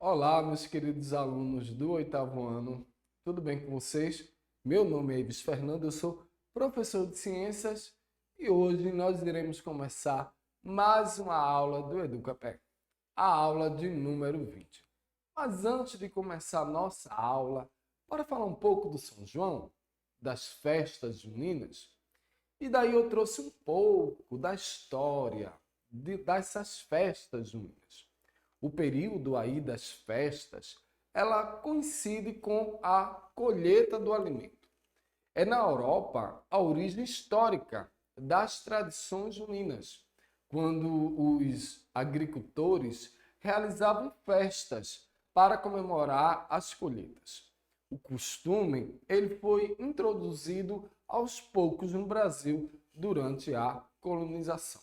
Olá, meus queridos alunos do oitavo ano, tudo bem com vocês? Meu nome é Ives Fernando, eu sou professor de ciências e hoje nós iremos começar mais uma aula do Educapé, a aula de número 20. Mas antes de começar a nossa aula, bora falar um pouco do São João, das festas juninas? E daí eu trouxe um pouco da história dessas festas juninas. O período aí das festas, ela coincide com a colheita do alimento. É na Europa a origem histórica das tradições juninas, quando os agricultores realizavam festas para comemorar as colheitas. O costume ele foi introduzido aos poucos no Brasil durante a colonização.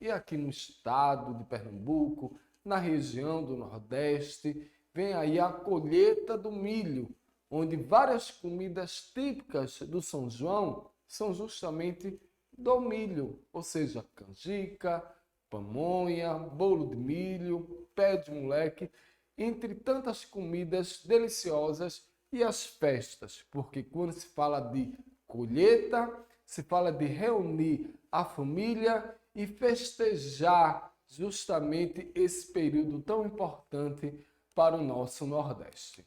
E aqui no estado de Pernambuco, na região do Nordeste, vem aí a colheita do milho, onde várias comidas típicas do São João são justamente do milho, ou seja, canjica, pamonha, bolo de milho, pé de moleque, entre tantas comidas deliciosas e as festas, porque quando se fala de colheita, se fala de reunir a família e festejar justamente esse período tão importante para o nosso Nordeste.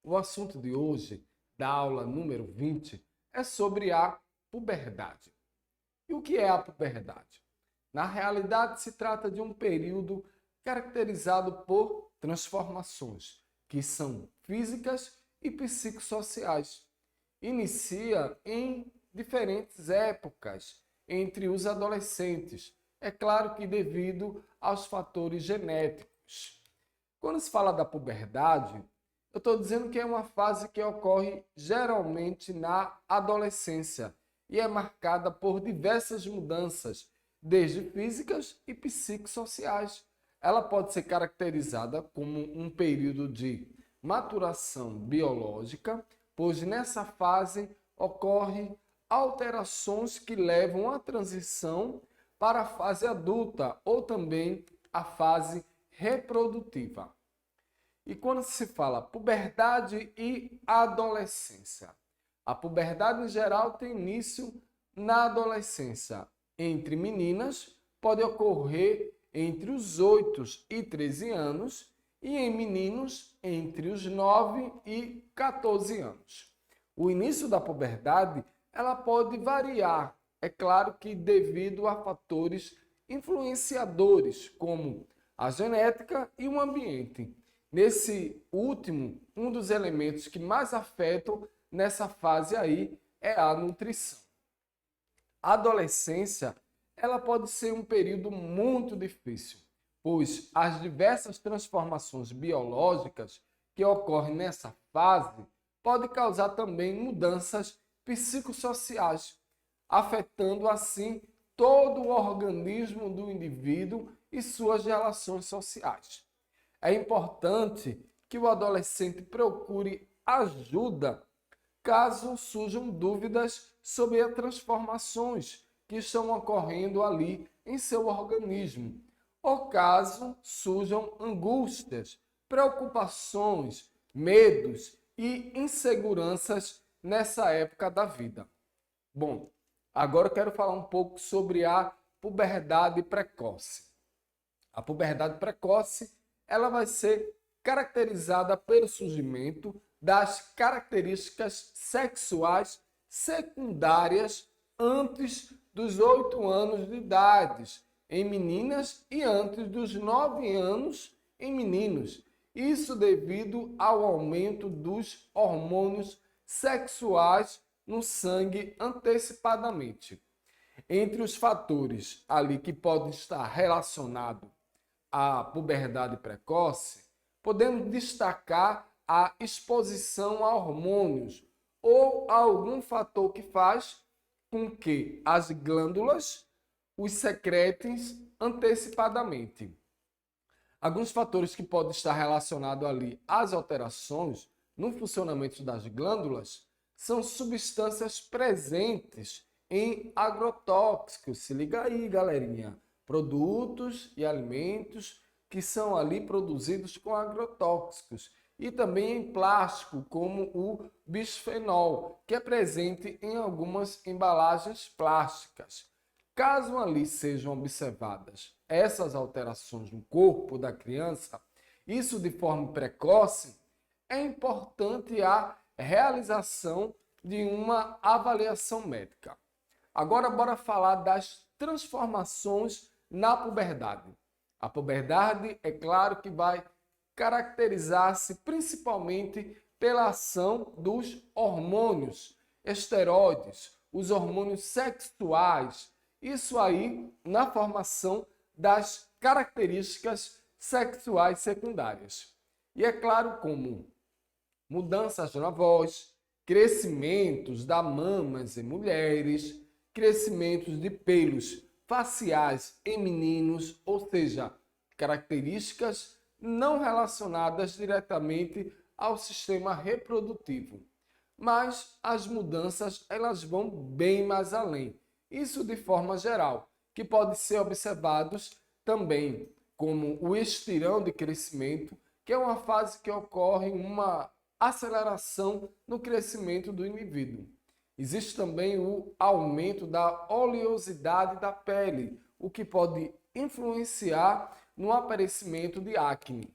O assunto de hoje, da aula número 20, é sobre a puberdade. E o que é a puberdade? Na realidade, se trata de um período caracterizado por transformações, que são físicas e psicossociais. Inicia em diferentes épocas entre os adolescentes, é claro que devido aos fatores genéticos. Quando se fala da puberdade, eu estou dizendo que é uma fase que ocorre geralmente na adolescência e é marcada por diversas mudanças, desde físicas e psicossociais. Ela pode ser caracterizada como um período de maturação biológica, pois nessa fase ocorrem alterações que levam à transição para a fase adulta ou também a fase reprodutiva. E quando se fala puberdade e adolescência? A puberdade em geral tem início na adolescência. Entre meninas, pode ocorrer entre os 8 e 13 anos e em meninos entre os 9 e 14 anos. O início da puberdade ela pode variar, é claro que devido a fatores influenciadores, como a genética e o ambiente. Nesse último, um dos elementos que mais afetam nessa fase aí é a nutrição. A adolescência, ela pode ser um período muito difícil, pois as diversas transformações biológicas que ocorrem nessa fase podem causar também mudanças psicossociais, afetando assim todo o organismo do indivíduo e suas relações sociais. É importante que o adolescente procure ajuda caso surjam dúvidas sobre as transformações que estão ocorrendo ali em seu organismo, ou caso surjam angústias, preocupações, medos e inseguranças nessa época da vida. Bom, agora eu quero falar um pouco sobre a puberdade precoce. A puberdade precoce, ela vai ser caracterizada pelo surgimento das características sexuais secundárias antes dos 8 anos de idade em meninas e antes dos 9 anos em meninos. Isso devido ao aumento dos hormônios sexuais no sangue antecipadamente. Entre os fatores ali que podem estar relacionados à puberdade precoce, podemos destacar a exposição a hormônios ou a algum fator que faz com que as glândulas os secretem antecipadamente. Alguns fatores que podem estar relacionados ali às alterações no funcionamento das glândulas são substâncias presentes em agrotóxicos. Se liga aí, galerinha. Produtos e alimentos que são ali produzidos com agrotóxicos, e também em plástico, como o bisfenol, que é presente em algumas embalagens plásticas. Caso ali sejam observadas essas alterações no corpo da criança, isso de forma precoce, é importante a realização de uma avaliação médica. Agora, bora falar das transformações na puberdade. A puberdade, é claro que vai caracterizar-se principalmente pela ação dos hormônios esteroides, os hormônios sexuais. Isso aí na formação das características sexuais secundárias. E é claro como mudanças na voz, crescimentos da mamas em mulheres, crescimentos de pelos faciais em meninos, ou seja, características não relacionadas diretamente ao sistema reprodutivo. Mas as mudanças elas vão bem mais além. Isso de forma geral, que pode ser observados também como o estirão de crescimento, que é uma fase que ocorre uma aceleração no crescimento do indivíduo. Existe também o aumento da oleosidade da pele, o que pode influenciar no aparecimento de acne.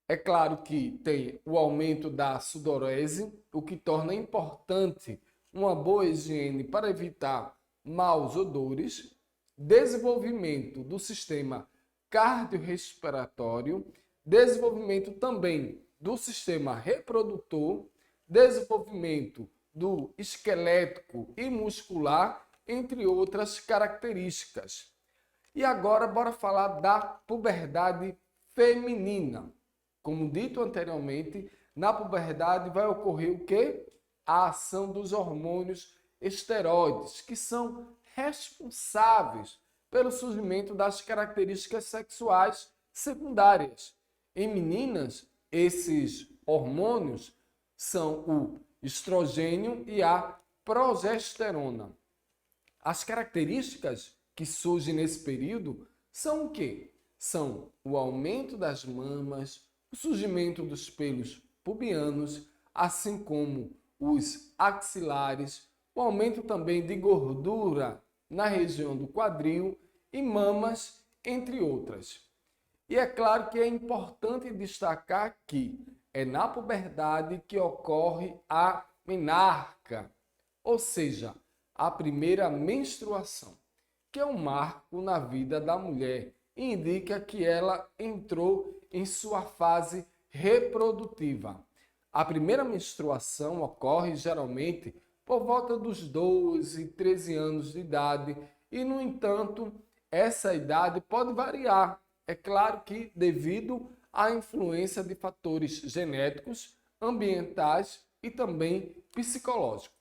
É claro que tem o aumento da sudorese, o que torna importante uma boa higiene para evitar maus odores, desenvolvimento do sistema cardiorrespiratório, desenvolvimento também do sistema reprodutor, desenvolvimento do esquelético e muscular, entre outras características. E agora, bora falar da puberdade feminina. Como dito anteriormente, na puberdade vai ocorrer o quê? A ação dos hormônios esteroides, que são responsáveis pelo surgimento das características sexuais secundárias. Em meninas, esses hormônios são o estrogênio e a progesterona. As características que surgem nesse período são o quê? São o aumento das mamas, o surgimento dos pelos pubianos, assim como os axilares, o aumento também de gordura na região do quadril e mamas, entre outras. E é claro que é importante destacar que é na puberdade que ocorre a menarca, ou seja, a primeira menstruação, que é um marco na vida da mulher e indica que ela entrou em sua fase reprodutiva. A primeira menstruação ocorre geralmente por volta dos 12, 13 anos de idade e, no entanto, essa idade pode variar. É claro que devido à influência de fatores genéticos, ambientais e também psicológicos.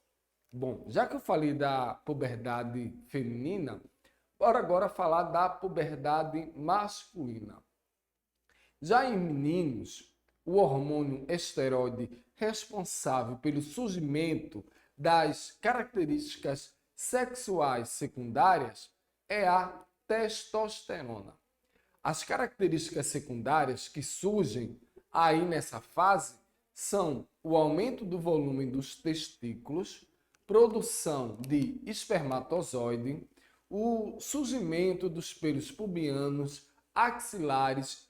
Bom, já que eu falei da puberdade feminina, bora agora falar da puberdade masculina. Já em meninos, o hormônio esteroide responsável pelo surgimento das características sexuais secundárias é a testosterona. As características secundárias que surgem aí nessa fase são o aumento do volume dos testículos, produção de espermatozoide, o surgimento dos pelos pubianos, axilares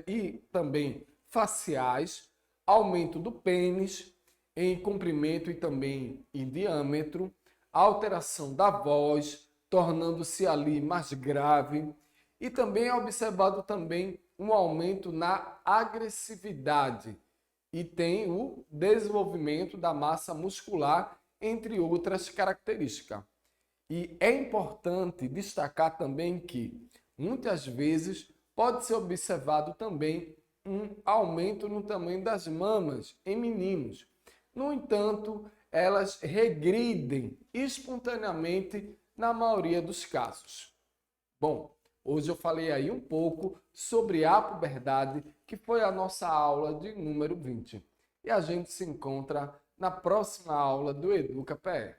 e também faciais, aumento do pênis em comprimento e também em diâmetro, alteração da voz, tornando-se ali mais grave, e também é observado também um aumento na agressividade e tem o desenvolvimento da massa muscular, entre outras características. E é importante destacar também que muitas vezes pode ser observado também um aumento no tamanho das mamas em meninos. No entanto, elas regridem espontaneamente na maioria dos casos. Bom, hoje eu falei aí um pouco sobre a puberdade, que foi a nossa aula de número 20. E a gente se encontra na próxima aula do Educa PE.